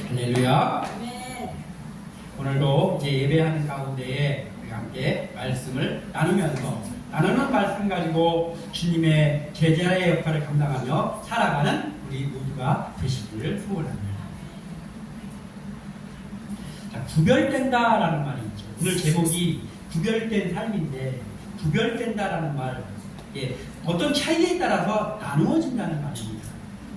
할렐루야. 아멘. 오늘도 이제 예배하는 가운데에 우리 함께 말씀을 나누면서 나누는 말씀 가지고 주님의 제자의 역할을 감당하며 살아가는 우리 모두가 되시기를 소원합니다. 자, 구별된다라는 말이 있죠. 오늘 제목이 구별된 삶인데, 구별된다라는 말, 어떤 차이에 따라서 나누어진다는 말입니다.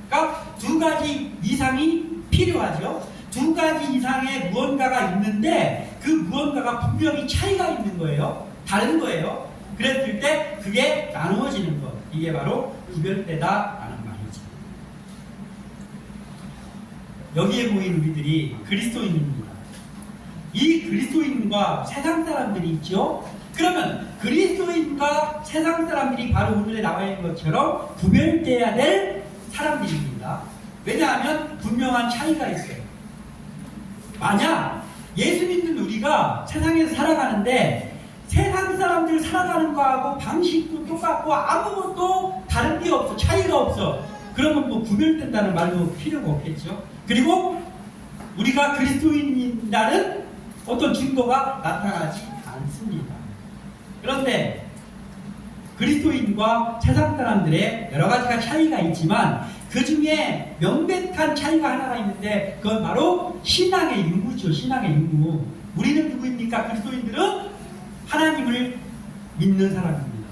그러니까 두 가지 이상이 필요하죠. 두 가지 이상의 무언가가 있는데 그 무언가가 분명히 차이가 있는 거예요. 다른 거예요. 그랬을 때 그게 나누어지는 것. 이게 바로 구별되다라는 말이죠. 여기에 모인 우리들이 그리스도인입니다. 이 그리스도인과 세상 사람들이 있죠. 그러면 그리스도인과 세상 사람들이 바로 오늘에 나와 있는 것처럼 구별돼야 될 사람들입니다. 왜냐하면 분명한 차이가 있어요. 만약 예수 믿는 우리가 세상에서 살아가는데 세상 사람들 살아가는 거하고 방식도 똑같고 아무것도 다른 게 없어, 차이가 없어. 그러면 뭐 구별된다는 말도 필요가 없겠죠. 그리고 우리가 그리스도인이라는 어떤 증거가 나타나지 않습니다. 그런데 그리스도인과 세상 사람들의 여러 가지가 차이가 있지만 그 중에 명백한 차이가 하나가 있는데 그건 바로 신앙의 유무죠. 신앙의 유무. 우리는 누구입니까? 그리스도인들은 하나님을 믿는 사람입니다.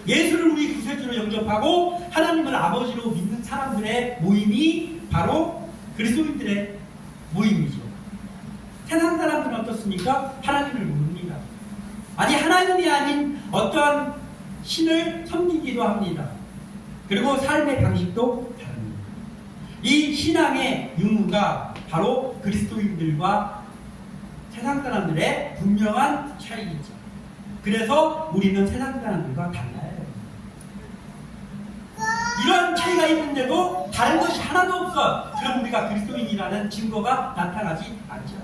예수를 우리 구세주로 영접하고 하나님을 아버지로 믿는 사람들의 모임이 바로 그리스도인들의 모임이죠. 세상 사람들은 어떻습니까? 하나님을 모릅니다. 아니, 하나님이 아닌 어떠한 신을 섬기기도 합니다. 그리고 삶의 방식도 다릅니다. 이 신앙의 유무가 바로 그리스도인들과 세상 사람들의 분명한 차이이죠. 그래서 우리는 세상 사람들과 달라요. 이런 차이가 있는데도 다른 것이 하나도 없어. 그럼 우리가 그리스도인이라는 증거가 나타나지 않죠.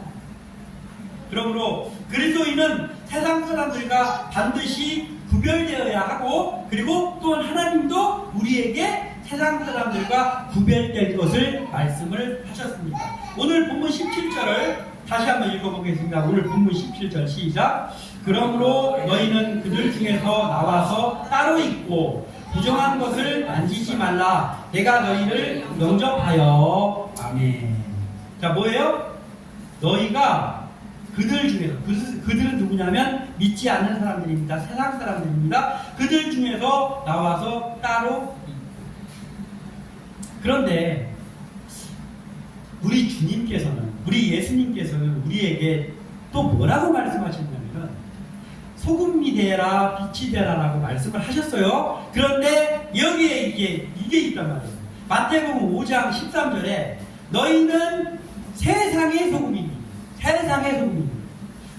그러므로 그리스도인은 세상 사람들과 반드시 구별되어야 하고, 그리고 또한 하나님도 우리에게 세상 사람들과 구별될 것을 말씀을 하셨습니다. 오늘 본문 17절을 다시 한번 읽어보겠습니다. 오늘 본문 17절 시작. 그러므로 너희는 그들 중에서 나와서 따로 있고 부정한 것을 만지지 말라. 내가 너희를 영접하여. 아멘. 자, 뭐예요? 너희가 그들 중에서, 그들은 누구냐면 믿지 않는 사람들입니다. 세상 사람들입니다. 그들 중에서 나와서 따로 있고. 그런데 우리 주님께서는, 우리 예수님께서는 우리에게 또 뭐라고 말씀하셨냐면 소금이 되라 빛이 되라라고 말씀을 하셨어요. 그런데 여기에 이게 있단 말이에요. 마태복음 5장 13절에 너희는 세상의 소금입니다. 세상의 소금입니다.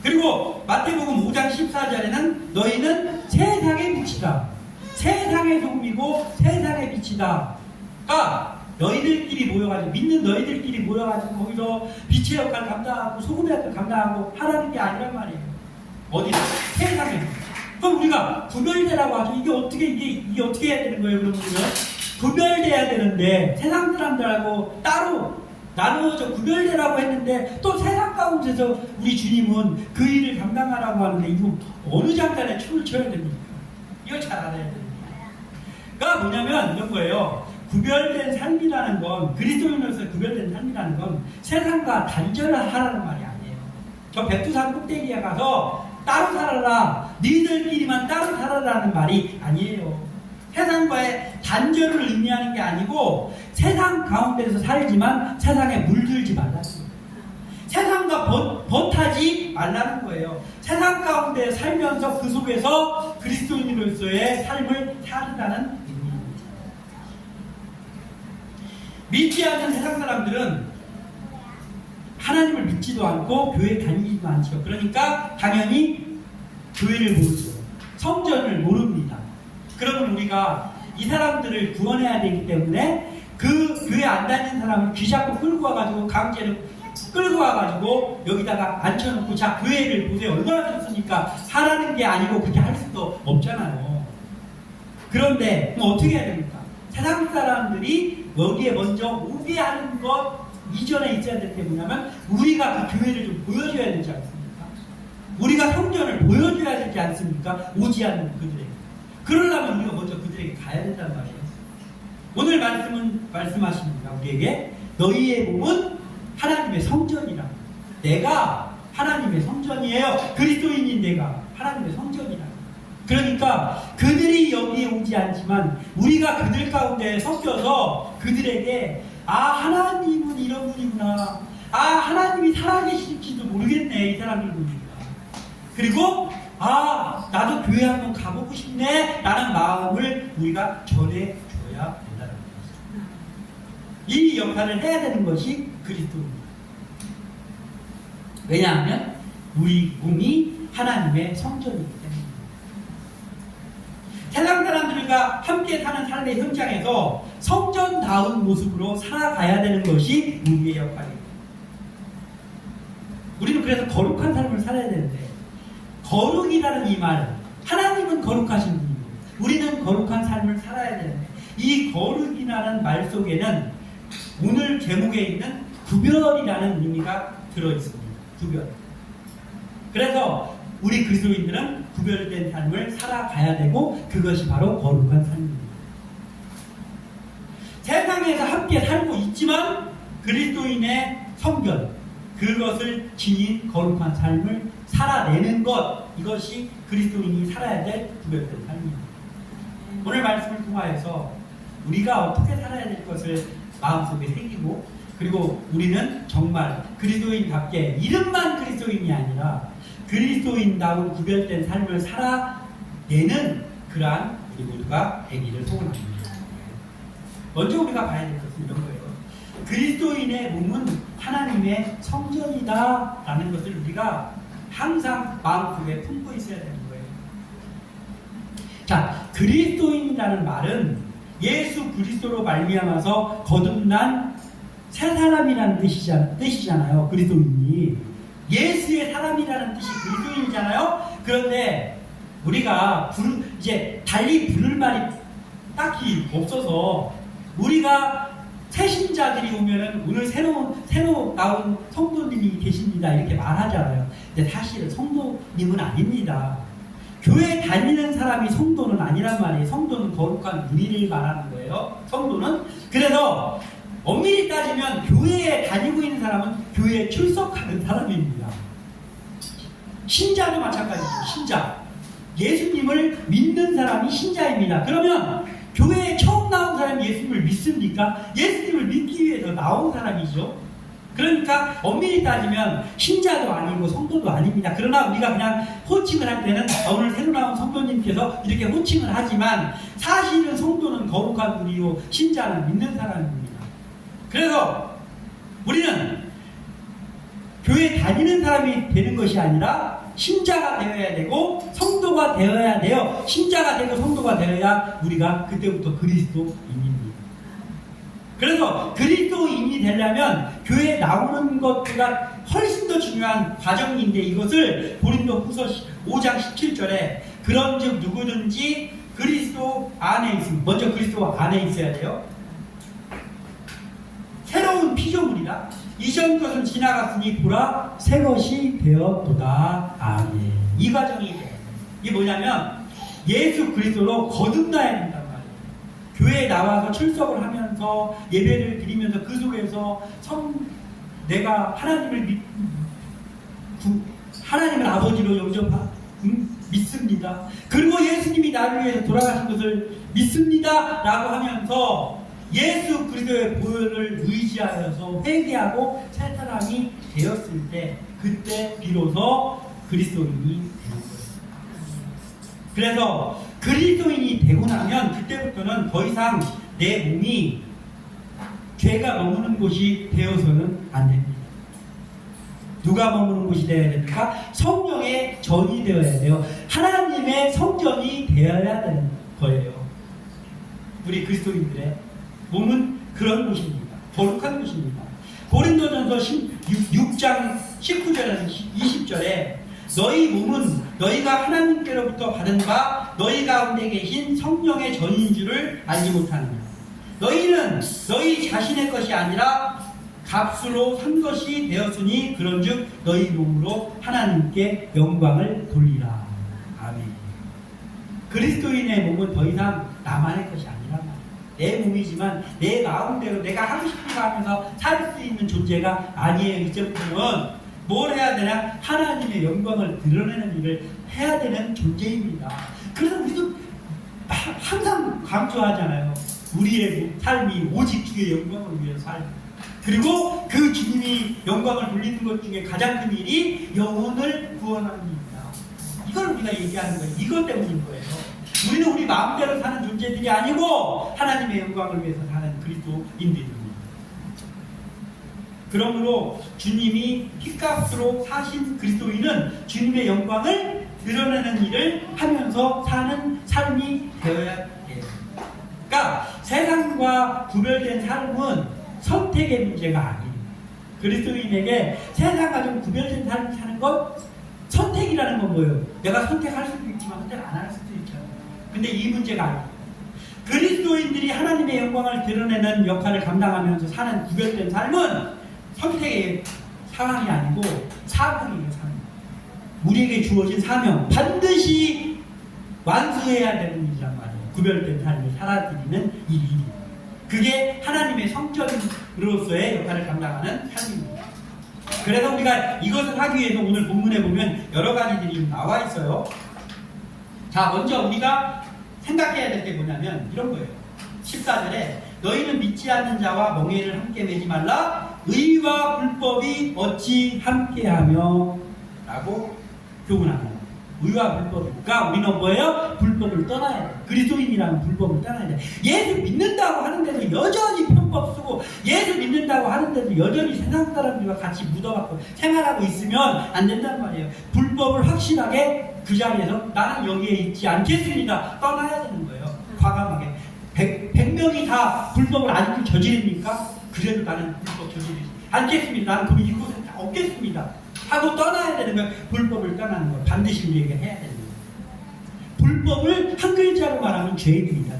그리고 마태복음 5장 14절에는 너희는 세상의 빛이다. 세상의 소금이고 세상의 빛이다.가 너희들끼리 모여가지고, 믿는 너희들끼리 모여가지고 거기서 빛의 역할을 감당하고 소금의 역할을 감당하고 하라는 게 아니란 말이에요. 어디다? 세상에. 그럼 우리가 구별되라고 하죠. 이게 어떻게 해야 되는 거예요? 그럼 우리는 구별돼야 되는데 세상 사람들하고 따로 나누어져 구별되라고 했는데 또 세상 가운데서 우리 주님은 그 일을 감당하라고 하는데 이거 어느 장단에 춤을 춰야 됩니까? 이거 잘 알아야 됩니다. 그러니까 뭐냐면 이런 거예요. 구별된 삶이라는 건, 그리스도인으로서 구별된 삶이라는 건 세상과 단절을 하라는 말이 아니에요. 저 백두산 꼭대기에 가서 따로 살아라, 너희들끼리만 따로 살아라는 말이 아니에요. 세상과의 단절을 의미하는 게 아니고 세상 가운데서 살지만 세상에 물들지 말라는 거예요. 세상과 벗하지 말라는 거예요. 세상 가운데 살면서 그 속에서 그리스도인으로서의 삶을 살으라는 의미입니다. 믿지 않는 세상 사람들은 하나님을 믿지도 않고 교회 다니지도 않죠. 그러니까 당연히 교회를 모르죠. 성전을 모릅니다. 그러면 우리가 이 사람들을 구원해야 되기 때문에 그 교회 안 다니는 사람을 귀잡고 끌고 와가지고, 강제로 끌고 와가지고 여기다가 앉혀놓고 자 교회를 보세요. 얼마나 좋습니까? 하라는 게 아니고 그렇게 할 수도 없잖아요. 그런데 어떻게 해야 됩니까? 세상 사람들이 여기에 먼저 오게 하는 것, 이전에 있어야 될 게 뭐냐면 우리가 그 교회를 좀 보여줘야 되지 않습니까? 우리가 성전을 보여줘야 되지 않습니까? 오지 않는 그들에게. 그러려면 우리가 먼저 그들에게 가야 된단 말이에요. 오늘 말씀하십니다. 우리에게 너희의 몸은 하나님의 성전이라. 내가 하나님의 성전이에요. 그리스도인인 내가 하나님의 성전이라. 그러니까 그들이 여기에 오지 않지만 우리가 그들 가운데 섞여서 그들에게 하나님은 이런 분이구나. 하나님이 살아계실지도 모르겠네. 이 사람들 보니까. 그리고 나도 교회 한번 가보고 싶네. 라는 마음을 우리가 전해줘야 된다는 것입니다. 이 역할을 해야 되는 것이 그리스도입니다. 왜냐하면 우리 몸이 하나님의 성전이기 때문입니다. 세상 사람들과 함께 사는 삶의 현장에서 성전다운 모습으로 살아가야 되는 것이 우리의 역할입니다. 우리는 그래서 거룩한 삶을 살아야 되는데, 거룩이라는 이 말, 하나님은 거룩하신 분이고 우리는 거룩한 삶을 살아야 되는데, 이 거룩이라는 말 속에는 오늘 제목에 있는 구별이라는 의미가 들어있습니다. 구별. 그래서 우리 그리스도인들은 구별된 삶을 살아가야 되고 그것이 바로 거룩한 삶입니다. 세상에서 함께 살고 있지만 그리스도인의 성전, 그것을 지닌 거룩한 삶을 살아내는 것, 이것이 그리스도인이 살아야 될 구별된 삶입니다. 오늘 말씀을 통하여서 우리가 어떻게 살아야 될 것을 마음속에 새기고, 그리고 우리는 정말 그리스도인답게 이름만 그리스도인이 아니라 그리스도인다운 구별된 삶을 살아내는 그러한 우리 모두가 되기를 소원합니다. 먼저 우리가 봐야 될 것은 이런 거예요. 그리스도인의 몸은 하나님의 성전이다 라는 것을 우리가 항상 마음속에 품고 있어야 되는 거예요. 자, 그리스도인이라는 말은 예수 그리스도로 말미암아서 거듭난 새 사람이라는 뜻이잖아요. 그리스도인이 예수의 사람이라는 뜻이 그리스도인이잖아요. 그런데 우리가 이제 달리 부를 말이 딱히 없어서 우리가 새신자들이 오면은 오늘 새로 나온 성도님이 계십니다 이렇게 말하잖아요. 근데 사실은 성도님은 아닙니다. 교회 다니는 사람이 성도는 아니란 말이에요. 성도는 거룩한 우리를 말하는 거예요. 성도는. 그래서 엄밀히 따지면 교회에 다니고 있는 사람은 교회에 출석하는 사람입니다. 신자도 마찬가지죠. 신자. 예수님을 믿는 사람이 신자입니다. 그러면 교회에 처음 나온 사람이 예수님을 믿습니까? 예수님을 믿기 위해서 나온 사람이죠. 그러니까 엄밀히 따지면 신자도 아니고 성도도 아닙니다. 그러나 우리가 그냥 호칭을 할 때는 오늘 새로 나온 성도님께서 이렇게 호칭을 하지만 사실은 성도는 거룩한 분이요 신자는 믿는 사람입니다. 그래서 우리는 교회 다니는 사람이 되는 것이 아니라 신자가 되어야 되고 성도가 되어야 돼요. 신자가 되고 성도가 되어야 우리가 그때부터 그리스도인입니다. 그래서 그리스도인이 되려면 교회에 나오는 것보다 훨씬 더 중요한 과정인데, 이것을 고린도후서 5장 17절에 그런즉 누구든지 그리스도 안에 있으면, 먼저 그리스도 안에 있어야 돼요. 새로운 피조물이라 이전 것은 지나갔으니 보라 새 것이 되었도다. 아멘. 이 과정이 돼요. 이게 뭐냐면 예수 그리스도로 거듭나야 된단 말이에요. 교회에 나와서 출석을 하면서 예배를 드리면서 그 속에서 내가 하나님을 하나님을 아버지로 믿습니다. 그리고 예수님이 나를 위해서 돌아가신 것을 믿습니다 라고 하면서 예수 그리스도의 보혈을 의지하여서 회개하고 새 사람이 되었을 때, 그때 비로소 그리스도인이 되는 거예요. 그래서 그리스도인이 되고 나면 그때부터는 더 이상 내 몸이 죄가 머무는 곳이 되어서는 안 됩니다. 누가 머무는 곳이 되어야 됩니까? 성령의 전이 되어야 돼요. 하나님의 성전이 되어야 되는 거예요. 우리 그리스도인들의 몸은 그런 곳입니다. 거룩한 곳입니다. 고린도전서 6장 19절에서 20절에 너희 몸은 너희가 하나님께로부터 받은 바 너희 가운데 계신 성령의 전인 줄을 알지 못하느냐. 너희는 너희 자신의 것이 아니라 값으로 산 것이 되었으니 그런즉 너희 몸으로 하나님께 영광을 돌리라. 아멘. 그리스도인의 몸은 더 이상 나만의 것이 아니란 말이에요. 내 몸이지만 내 마음대로 내가 하고 싶은 거 하면서 살 수 있는 존재가 아니에요. 이제부터는 뭘 해야 되냐? 하나님의 영광을 드러내는 일을 해야 되는 존재입니다. 그래서 우리도 항상 강조하잖아요. 우리의 삶이 오직 주의 영광을 위해서 살고, 그리고 그 주님이 영광을 돌리는 것 중에 가장 큰 일이 영혼을 구원하는 일이다. 이걸 우리가 얘기하는 거예요. 이것 때문인 거예요. 우리는 우리 마음대로 사는 존재들이 아니고 하나님의 영광을 위해서 사는 그리스도인들입니다. 그러므로 주님이 피값으로 사신 그리스도인은 주님의 영광을 드러내는 일을 하면서 사는 삶이 되어야 해요. 그러니까 세상과 구별된 삶은 선택의 문제가 아니에요. 그리스도인에게 세상과 좀 구별된 삶을 사는 건 선택이라는 건 뭐예요? 내가 선택할 수도 있지만 선택 안 할 수도 있잖아요. 근데 이 문제가 아니에요. 그리스도인들이 하나님의 영광을 드러내는 역할을 감당하면서 사는 구별된 삶은 선택의 상황이 아니고 사명이에요. 사명. 우리에게 주어진 사명, 반드시 완수해야 되는 일이란 말이에요. 구별된 삶을 살아드리는 일이. 그게 하나님의 성전으로서의 역할을 감당하는 삶입니다. 그래서 우리가 이것을 하기 위해서 오늘 본문에 보면 여러 가지들이 나와 있어요. 자, 먼저 우리가 생각해야 될 게 뭐냐면 이런 거예요. 14절에 너희는 믿지 않는 자와 멍에를 함께 매지 말라. 의와 불법이 어찌 함께하며 라고 교훈합니다. 의와 불법이. 그러니까 우리는 뭐예요? 불법을 떠나야 돼. 그리스도인이라면 불법을 떠나야 돼. 예수 믿는다고 하는데도 여전히 편법 쓰고, 예수 믿는다고 하는데도 여전히 세상 사람들과 같이 묻어갖고 생활하고 있으면 안 된단 말이에요. 불법을 확실하게 그 자리에서 나는 여기에 있지 않겠습니다. 떠나야 되는 거예요. 과감하게. 100명이 다 불법을 아직도 저지릅니까? 그래도 나는 불법 저지르지 않겠습니다. 나는 그 이곳에 없겠습니다. 하고 떠나야 되는 거예요. 불법을 떠나는 거예요. 반드시 우리에게 해야 되는 거예요. 불법을 한 글자로 말하면 죄입니다.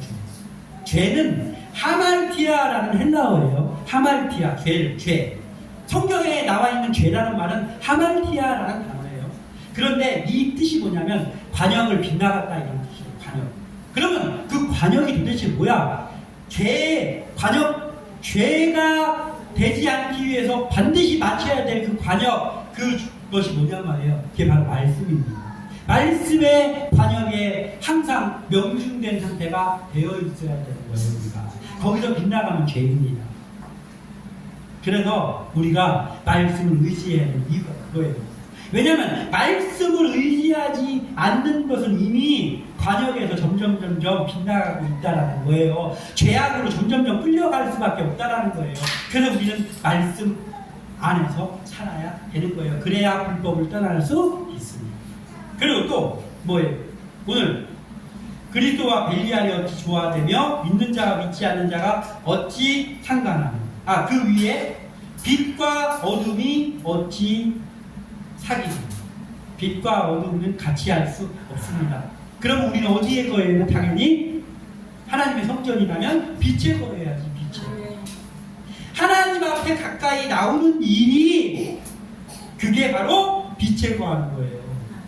죄는 하말티아라는 헬라어예요. 하말티아, 죄. 성경에 나와 있는 죄라는 말은 하말티아라는 단어예요. 그런데 이 뜻이 뭐냐면 관역을 빗나갔다 이런 뜻이에요. 관역. 그러면 그 관역이 도대체 뭐야? 죄가 되지 않기 위해서 반드시 맞춰야 될 그 관역, 그것이 뭐냐 말이에요. 그게 바로 말씀입니다. 말씀의 관역에 항상 명중된 상태가 되어 있어야 되는 거예요. 우리가 거기서 빗나가면 죄입니다. 그래서 우리가 말씀을 의지해야 하는 이유가 그거예요. 왜냐하면 말씀을 의지하지 않는 것은 이미 관역에서 점점 빗나가고 있다라는 거예요. 죄악으로 점점 끌려갈 수밖에 없다라는 거예요. 그래서 우리는 말씀 안에서 살아야 되는 거예요. 그래야 불법을 떠날 수 있습니다. 그리고 또 뭐예요? 오늘 그리스도와 벨리알이 어찌 조화되며 믿는 자와 믿지 않는 자가 어찌 상관하며, 그 위에 빛과 어둠이 어찌 사귀고. 빛과 어둠은 같이 할 수 없습니다. 그럼 우리는 어디에 거예요? 당연히 하나님의 성전이라면 빛에 거해야지. 빛에. 하나님 앞에 가까이 나오는 일이 그게 바로 빛에 거하는 거예요.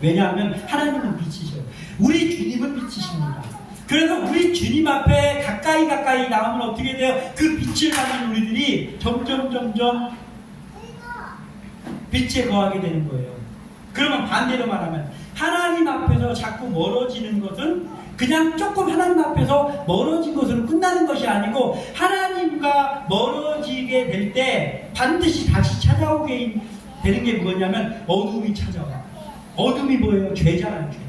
왜냐하면 하나님은 빛이셔요. 우리 주님은 빛이십니다. 그래서 우리 주님 앞에 가까이 나오면 어떻게 돼요? 그 빛을 받는 우리들이 점점 빛에 거하게 되는 거예요. 그러면 반대로 말하면 하나님 앞에서 자꾸 멀어지는 것은 그냥 조금 하나님 앞에서 멀어진 것으로 끝나는 것이 아니고, 하나님과 멀어지게 될 때 반드시 다시 찾아오게 되는 게 뭐냐면 어둠이 찾아와. 어둠이 뭐예요? 죄잖아요. 죄.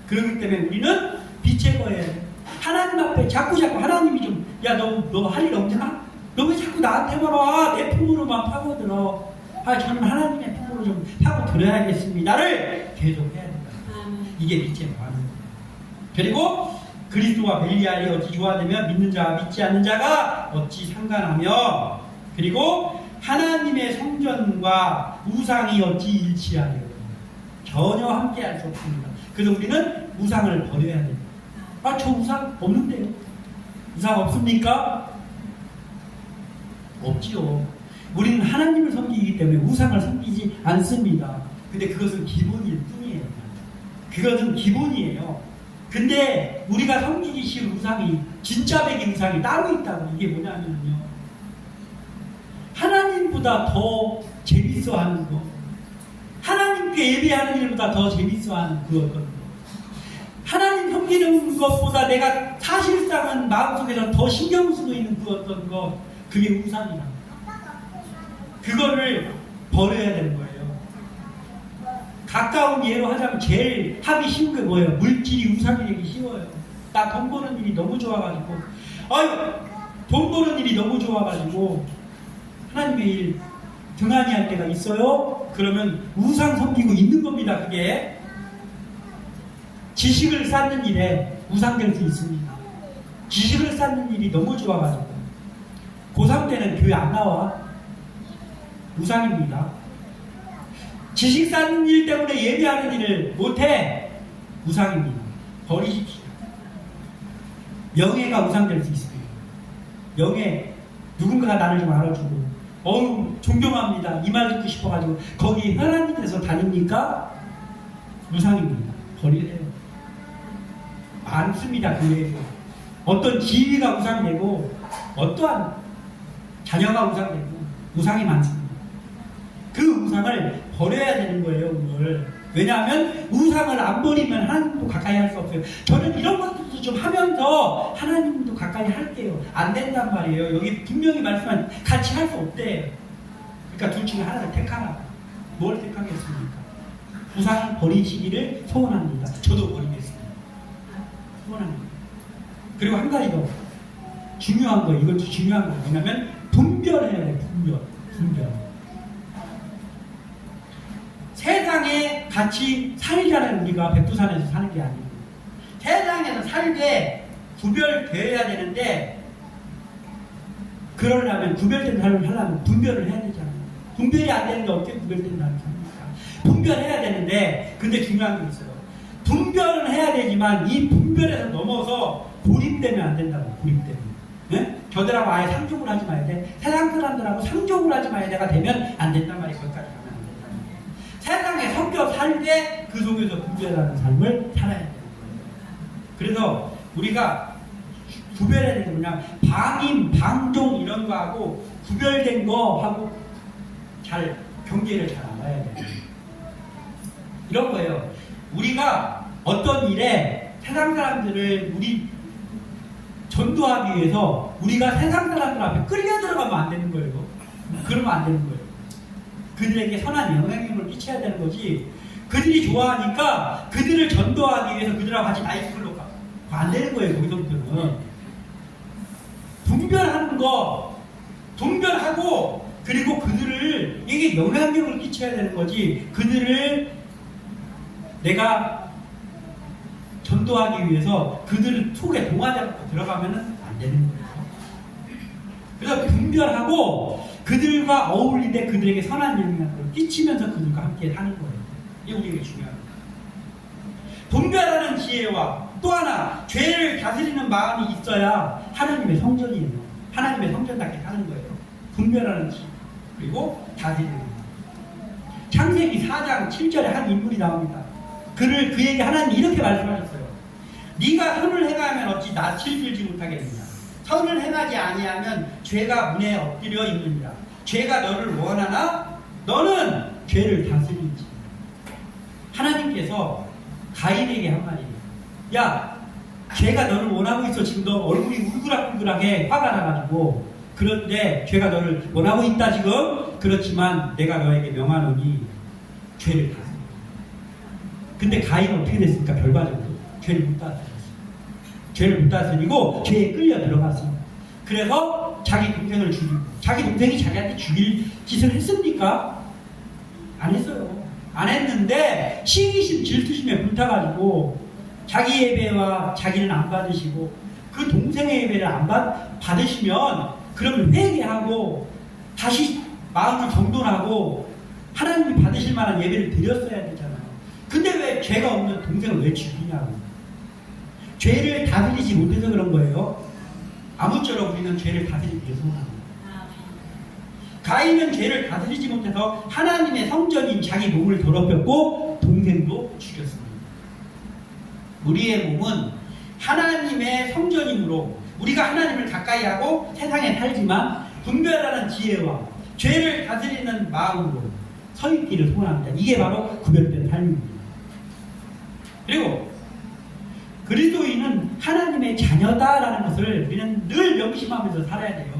그렇기 때문에 우리는 빛에 거해야 돼. 하나님 앞에 자꾸 하나님이 좀, 야, 너 할 일 없냐? 너 왜 자꾸 나한테만 와? 내 품으로만 파고들어. 저는 하나님의 품으로 좀 파고들어야겠습니다를 계속 해야 된다. 이게 빛에 거하는 거예요. 그리고 그리스도와 벨리알이 어찌 조화되며 믿는 자와 믿지 않는 자가 어찌 상관하며, 그리고 하나님의 성전과 우상이 어찌 일치하려. 전혀 함께할 수 없습니다. 그래서 우리는 우상을 버려야 됩니다. 저 우상 없는데요? 우상 없습니까? 없지요. 우리는 하나님을 섬기기 때문에 우상을 섬기지 않습니다. 근데 그것은 기본일 뿐이에요. 그것은 기본이에요. 근데 우리가 섬기기 싫은 우상이, 진짜 백인 우상이 따로 있다고. 이게 뭐냐면요, 하나님보다 더 재밌어하는 거, 하나님께 예배하는 일보다 더 재밌어하는 그 어떤 거, 하나님 섬기는 것보다 내가 사실상은 마음속에서 더 신경 쓰고 있는 그 어떤 것, 그게 우상이다. 그거를 버려야 되는 거예요. 가까운 예로 하자면 제일 하기 쉬운 게 뭐예요? 물질이 우상이 되기 쉬워요. 나 돈 버는 일이 너무 좋아가지고, 돈 버는 일이 너무 좋아가지고 하나님의 일 등한히 할 때가 있어요? 그러면 우상 섬기고 있는 겁니다. 그게 지식을 쌓는 일에 우상될 수 있습니다. 지식을 쌓는 일이 너무 좋아가지고 고3 때는 교회 안 나와. 우상입니다. 지식 쌓는 일 때문에 예배하는 일을 못해. 우상입니다. 버리십시오. 명예가 우상될 수 있어요. 명예, 누군가가 나를 좀 알아주고, 존경합니다, 이 말 듣고 싶어가지고 거기 하나님께서 다닙니까? 우상입니다. 버리래요. 많습니다. 그 외에도 어떤 지위가 우상되고 어떠한 자녀가 우상되고 우상이 많습니다. 그 우상을 버려야 되는 거예요. 오늘. 왜냐하면 우상을 안 버리면 하나님도 가까이 할 수 없어요. 저는 이런 것들도 좀 하면서 하나님도 가까이 할게요. 안 된단 말이에요. 여기 분명히 말씀한 같이 할 수 없대요. 그러니까 둘 중에 하나를 택하라. 뭘 택하겠습니까? 우상 버리시기를 소원합니다. 저도 버리겠습니다. 소원합니다. 그리고 한 가지 더 중요한 거, 이것도 중요한 거 뭐냐면 분별해야 돼요. 분별. 세상에 같이 살자는 우리가 백두산에서 사는 게 아니고, 세상에서 살되 구별되어야 되는데, 그러려면 구별된 삶을 하려면 분별을 해야 되잖아요. 분별이 안 되는데 어떻게 구별된 삶을 삽니까? 분별해야 되는데, 근데 중요한 게 있어요. 분별은 해야 되지만 이 분별에서 넘어서 고립되면 안 된다고. 고립되면. 네? 저들하고 아예 상종을 하지 마야 돼. 세상 사람들하고 상종을 하지 마야 돼가 되면 안 된단 말이에요. 거기까지 가면 안 된단 말이에요. 세상에 섞여 살되 그 속에서 분별하는 삶을 살아야 되는 거예요. 그래서 우리가 구별해야 되는 게 뭐냐, 방임, 방종 이런 거하고 구별된 거하고 잘 경계를 잘 알아야 돼요. 이런 거예요. 우리가 어떤 일에 세상 사람들을 우리 전도하기 위해서 우리가 세상 사람들 앞에 끌려 들어가면 안 되는 거예요. 그러면 안 되는 거예요. 그들에게 선한 영향력을 끼쳐야 되는 거지. 그들이 좋아하니까 그들을 전도하기 위해서 그들하고 같이 나이트클럽 가. 안 되는 거예요. 거기서부터는. 분별하는 거, 분별하고, 그리고 그들을, 이게 영향력을 끼쳐야 되는 거지. 그들을 내가 전도하기 위해서 그들 속에 동화잡고 들어가면 안 되는 거예요. 그래서 분별하고 그들과 어울리되 그들에게 선한 영향을 끼치면서 그들과 함께 사는 거예요. 이게 우리에게 중요합니다. 분별하는 지혜와 또 하나, 죄를 다스리는 마음이 있어야 하나님의 성전이에요. 하나님의 성전답게 사는 거예요. 분별하는 지혜, 그리고 다스리는 마음. 창세기 4장 7절에 한 인물이 나옵니다. 그에게 하나님이 이렇게 말씀하셨어요. 네가 선을 행하면 어찌 낯을 들지 못하겠느냐. 선을 행하지 아니하면 죄가 문에 엎드려 있느니라. 죄가 너를 원하나 너는 죄를 다스리지. 하나님께서 가인에게 한 말이에요. 야, 죄가 너를 원하고 있어. 지금 너 얼굴이 울그락불그락해. 화가 나가지고. 그런데 죄가 너를 원하고 있다 지금. 그렇지만 내가 너에게 명하노니 죄를 다스려. 근데 가인은 어떻게 됐습니까? 결과적으로 죄를 못 다스렸어요. 죄를 못 다스리고 죄에 끌려 들어갔습니다. 그래서 자기 동생을 죽이고, 자기 동생이 자기한테 죽일 짓을 했습니까? 안 했어요. 안 했는데 시기심, 질투심에 불타가지고 자기 예배와 자기는 안 받으시고 그 동생의 예배를 안 받으시면 그러면 회개하고 다시 마음을 정돈하고 하나님이 받으실 만한 예배를 드렸어야 되잖아요. 근데 왜 죄가 없는 동생을 왜 죽이냐고. 죄를 다스리지 못해서 그런 거예요. 아무쪼록 우리는 죄를 다스리기 위해서 합니다. 가인은 죄를 다스리지 못해서 하나님의 성전인 자기 몸을 더럽혔고 동생도 죽였습니다. 우리의 몸은 하나님의 성전이므로 우리가 하나님을 가까이 하고 세상에 살지만 분별하는 지혜와 죄를 다스리는 마음으로 서 있기를 소원합니다. 이게 바로 구별된 삶입니다. 그리고 그리스도인은 하나님의 자녀다라는 것을 우리는 늘 명심하면서 살아야 돼요.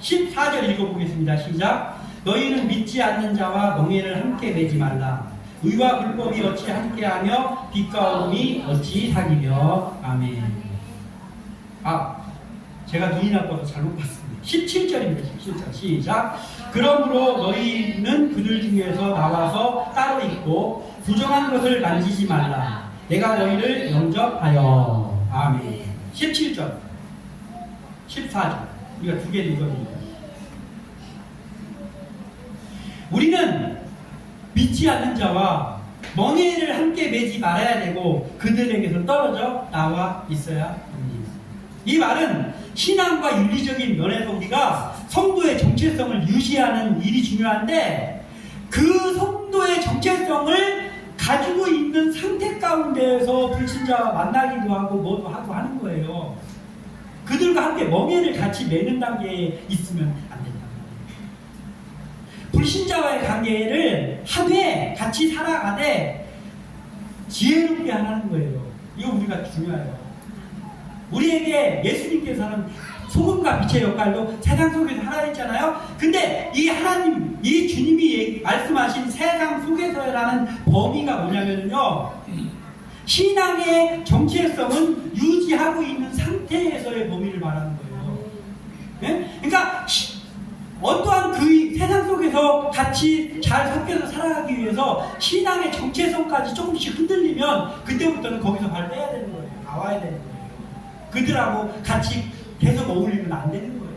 14절 읽어보겠습니다. 시작. 너희는 믿지 않는 자와 멍에를 함께 매지 말라. 의와 불법이 어찌 함께하며 빛과 어둠이 어찌 사귀며. 아멘. 제가 눈이 나빠서 잘못 봤습니다. 17절입니다. 17절 시작. 그러므로 너희는 그들 중에서 나와서 따로 있고 부정한 것을 만지지 말라. 내가 너희를 영접하여. 아멘. 17절 14절 우리가 두 개를 읽어드립니다. 우리는 믿지 않는 자와 멍에를 함께 매지 말아야 되고 그들에게서 떨어져 나와 있어야 합니다. 이 말은 신앙과 윤리적인 면에서 우리가 성도의 정체성을 유지하는 일이 중요한데 그 성도의 정체성을 가지고 있는 상태 가운데에서 불신자와 만나기도 하고 뭐도 하고 하는 거예요. 그들과 함께 멍에를 같이 매는 단계에 있으면 안 된다. 불신자와의 관계를 하되 같이 살아가되 지혜롭게 하는 거예요. 이거 우리가 중요해요. 우리에게 예수님께서는 소금과 빛의 역할로 세상 속에서 하라 했잖아요. 근데 이 하나님, 이 주님이 말씀하신 세상 속에서라는 범위가 뭐냐면요, 신앙의 정체성은 유지하고 있는 상태에서의 범위를 말하는 거예요. 네? 그러니까 어떠한 그 세상 속에서 같이 잘 섞여서 살아가기 위해서 신앙의 정체성까지 조금씩 흔들리면 그때부터는 거기서 발 빼야 되는 거예요. 나와야 되는 거예요. 그들하고 같이 계속 어울리면 안 되는 거예요.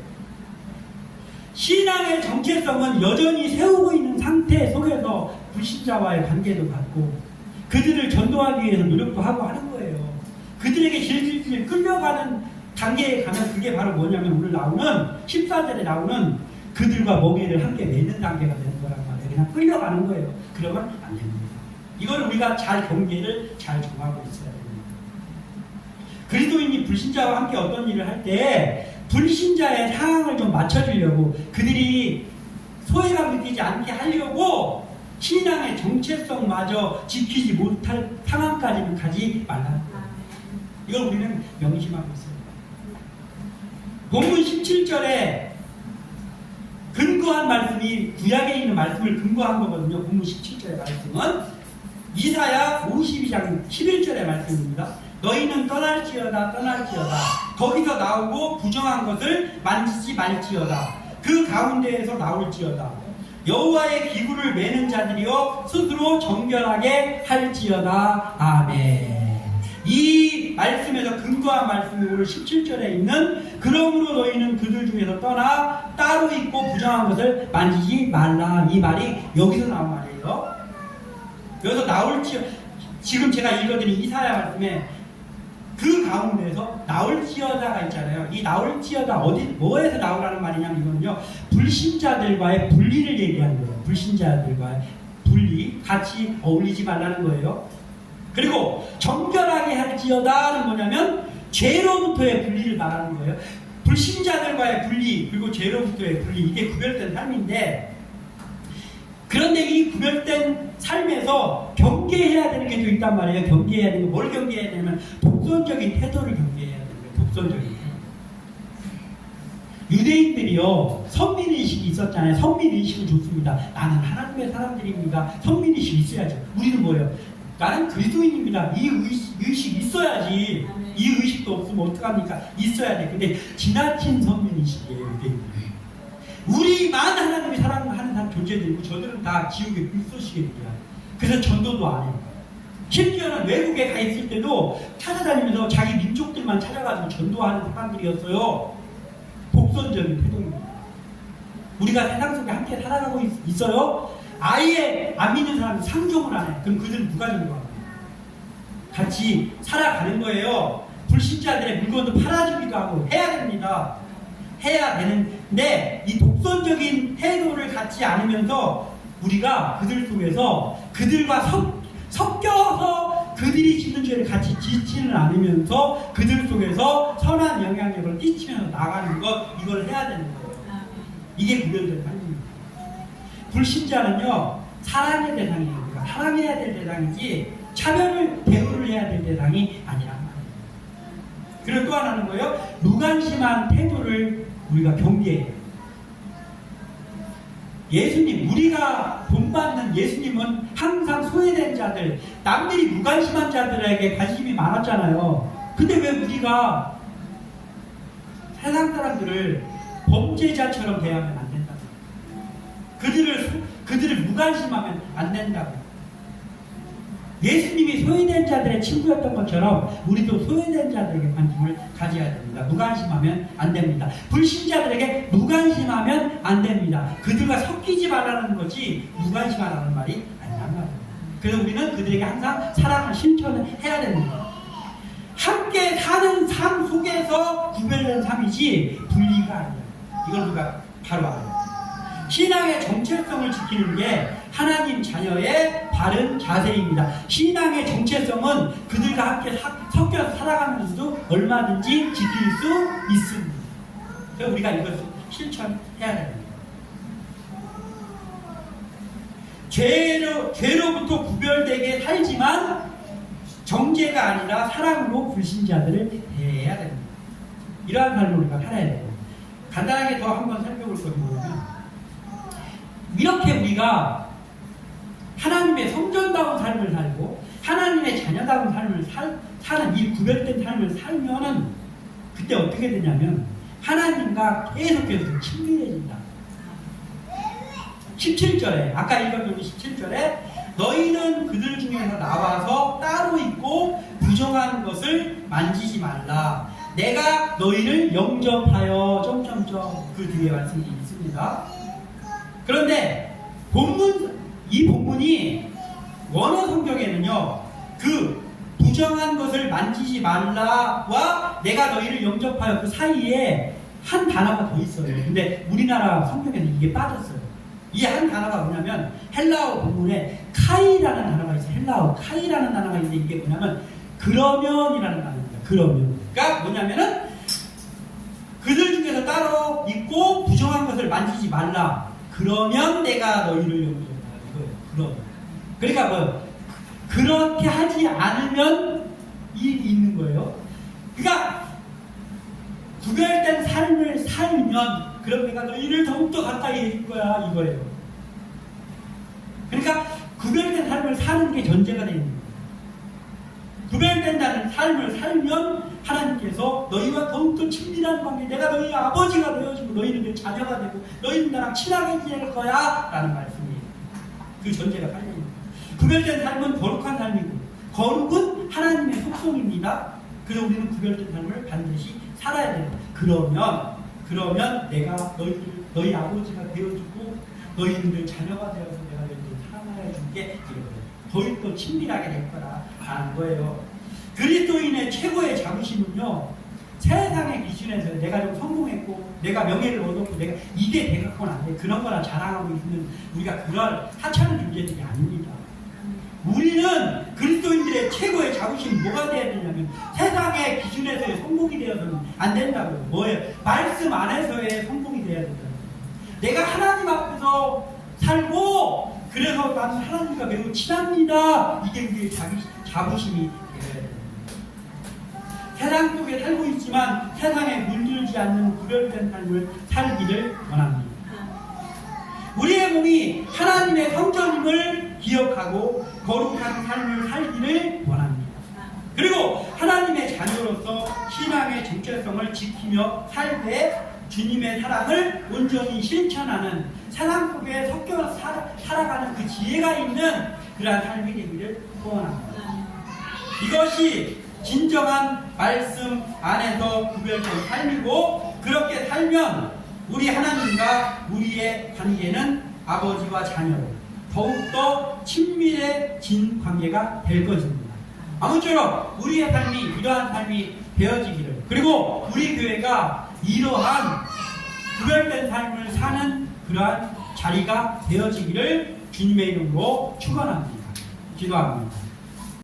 신앙의 정체성은 여전히 세우고 있는 상태 속에서 불신자와의 관계도 갖고 그들을 전도하기 위해서 노력도 하고 하는 거예요. 그들에게 질질 끌려가는 단계에 가면 그게 바로 뭐냐면 오늘 나오는 14절에 나오는 그들과 멍에를 함께 매는 단계가 되는 거란 말이에요. 그냥 끌려가는 거예요. 그러면 안 됩니다. 이걸 우리가 잘 경계를 잘 정하고 있어야 됩니다. 그리스도인이 불신자와 함께 어떤 일을 할 때 불신자의 상황을 좀 맞춰주려고 그들이 소외감 느끼지 않게 하려고 신앙의 정체성마저 지키지 못할 상황까지는 가지 말라. 이걸 우리는 명심하고 있어요. 본문 17절에 근거한 말씀이 구약에 있는 말씀을 근거한 거거든요. 본문 17절의 말씀은 이사야 52장 11절의 말씀입니다. 너희는 떠날지어다 떠날지어다 거기서 나오고 부정한 것을 만지지 말지어다 그 가운데에서 나올지어다 여호와의 기구를 매는 자들이여 스스로 정결하게 할지어다. 아멘. 이 말씀에서 근거한 말씀이 오늘 17절에 있는 그러므로 너희는 그들 중에서 떠나 따로 있고 부정한 것을 만지지 말라 이 말이 여기서 나온 말이에요. 여기서 나올지어다 지금 제가 읽어드린 이사야 말씀에 그 가운데에서 나올지어다가 있잖아요. 이 나올지어다 뭐에서 나오라는 말이냐면 이거는요. 불신자들과의 분리를 얘기하는 거예요. 불신자들과의 분리, 같이 어울리지 말라는 거예요. 그리고 정결하게 할지어다는 뭐냐면 죄로부터의 분리를 말하는 거예요. 불신자들과의 분리, 그리고 죄로부터의 분리, 이게 구별된 삶인데 그런데 이 구별된 삶에서 경계해야 되는 게 또 있단 말이에요. 경계해야 되는 거. 뭘 경계해야 되냐면 독선적인 태도를 경계해야 되는 거예요. 독선적인 태도. 유대인들이요. 선민의식이 있었잖아요. 선민의식은 좋습니다. 나는 하나님의 사람들입니다. 선민의식이 있어야죠. 우리는 뭐예요? 나는 그리스도인입니다. 이 의식이 있어야지. 이 의식도 없으면 어떡합니까? 있어야 돼. 근데 지나친 선민의식이에요. 유대인들이. 우리만 하나님이 사랑하는 사람 존재들이고 저들은 다 지옥의 불쏘시개들이야. 그래서 전도도 안 해요. 심지어는 외국에 가 있을 때도 찾아다니면서 자기 민족들만 찾아가지고 전도하는 사람들이었어요. 독선적인 태도입니다. 우리가 세상 속에 함께 살아가고 있어요. 아예 안 믿는 사람이 상종을 안 해. 그럼 그들은 누가 전도합니까? 같이 살아가는 거예요. 불신자들의 물건도 팔아주기도 하고 해야 됩니다. 해야 되는 근데 이 독선적인 태도를 갖지 않으면서 우리가 그들 속에서 그들과 섞여서 그들이 짓는 죄를 같이 짓지는 않으면서 그들 속에서 선한 영향력을 끼치면서 나가는 것, 이걸 해야 되는 거예요. 이게 구별된 삶입니다. 불신자는요, 사랑의 대상이에요. 우리가 사랑해야 될 대상이지 차별을 대우를 해야 될 대상이 아니란 말이에요. 그리고 또 하나는 뭐예요? 무관심한 태도를 우리가 경계해야 돼요. 예수님, 우리가 본받는 예수님은 항상 소외된 자들, 남들이 무관심한 자들에게 관심이 많았잖아요. 근데 왜 우리가 세상 사람들을 범죄자처럼 대하면 안 된다고? 그들을 무관심하면 안 된다고. 예수님이 소외된 자들의 친구였던 것처럼 우리도 소외된 자들에게 관심을 가져야 됩니다. 무관심하면 안 됩니다. 불신자들에게 무관심하면 안 됩니다. 그들과 섞이지 말라는 거지 무관심하라는 말이 아니란 말이에요. 그래서 우리는 그들에게 항상 사랑을 실천해야 됩니다. 함께 사는 삶 속에서 구별된 삶이지 분리가 아니에요. 이걸 우리가 바로 알아요. 신앙의 정체성을 지키는 게 하나님 자녀의 바른 자세입니다. 신앙의 정체성은 그들과 함께 섞여서 살아가면서도 얼마든지 지킬 수 있습니다. 그래서 우리가 이것을 실천해야 됩니다. 죄로부터 구별되게 살지만 정죄가 아니라 사랑으로 불신자들을 대해야 됩니다. 이러한 삶을 우리가 살아야 돼요. 간단하게 더 한번 살펴볼 것이 뭐냐면, 이렇게 우리가 하나님의 성전다운 삶을 살고 하나님의 자녀다운 삶을 사는 이 구별된 삶을 살면은 그때 어떻게 되냐면 하나님과 계속해서 친밀해진다. 17절에 아까 읽었던 17절에 너희는 그들 중에서 나와서 따로 있고 부정한 것을 만지지 말라. 내가 너희를 영접하여 그 뒤에 말씀이 있습니다. 그런데 이 본문이 원어 성경에는요, 그 부정한 것을 만지지 말라와 내가 너희를 영접하여 그 사이에 한 단어가 더 있어요. 근데 우리나라 성경에는 이게 빠졌어요. 이 한 단어가 뭐냐면 헬라어 본문에 카이라는 단어가 있어요. 헬라어 카이라는 단어가 있는데 이게 뭐냐면 그러면이라는 단어입니다. 그러니까 뭐냐면은 그들 중에서 따로 있고 부정한 것을 만지지 말라. 그러면 내가 너희를 영접한다. 이거예요. 그러니까 뭐 그렇게 하지 않으면 일이 있는 거예요. 그러니까 구별된 삶을 살면 그럼 내가 너희를 더욱더 가까이 해줄 거야, 이거예요. 그러니까 구별된 삶을 사는 게 전제가 되는 거예요. 구별된 삶을 살면 하나님께서 너희와 더욱더 친밀한 관계, 내가 너희 아버지가 되어주고 너희는 내 자녀가 되고 너희는 나랑 친하게 지낼 거야 라는 말씀이에요. 그 전제가 깔려있는 거예요. 구별된 삶은 거룩한 삶이고 거룩은 하나님의 속성입니다. 그래서 우리는 구별된 삶을 반드시 살아야 돼요. 그러면 내가 너희 아버지가 되어주고 너희는 내 자녀가 되어서 내가 너희를 사랑하여 줄게, 더욱더 친밀하게 될 거라 하는 거예요. 그리스도인의 최고의 자부심은요, 세상의 기준에서 내가 좀 성공했고 내가 명예를 얻었고 내가 이게 내가 그건 안 돼, 그런 거나 자랑하고 있는 우리가 그런 하찮은 존재들이 아닙니다. 우리는 그리스도인들의 최고의 자부심이 뭐가 돼야 되냐면 세상의 기준에서의 성공이 되어서는 안 된다고요. 뭐예요? 말씀 안에서의 성공이 돼야 된다고요. 내가 하나님 앞에서 살고 그래서 나는 하나님과 매우 친합니다. 이게 우리의 자부심이 되어야 됩니다. 세상 속에 살고 있지만 세상에 물들지 않는 구별된 삶을 살기를 원합니다. 우리의 몸이 하나님의 성전임을 기억하고 거룩한 삶을 살기를 원합니다. 그리고 하나님의 자녀로서 신앙의 정체성을 지키며 살 때 주님의 사랑을 온전히 실천하는, 세상 속에 섞여 살아가는 그 지혜가 있는 그러한 삶이 되기를 소원합니다. 이것이 진정한 말씀 안에서 구별된 삶이고, 그렇게 살면 우리 하나님과 우리의 관계는 아버지와 자녀로 더욱더 친밀해진 관계가 될 것입니다. 아무쪼록 우리의 삶이 이러한 삶이 되어지기를, 그리고 우리 교회가 이러한 구별된 삶을 사는 그러한 자리가 되어지기를 주님의 이름으로 축원합니다. 기도합니다.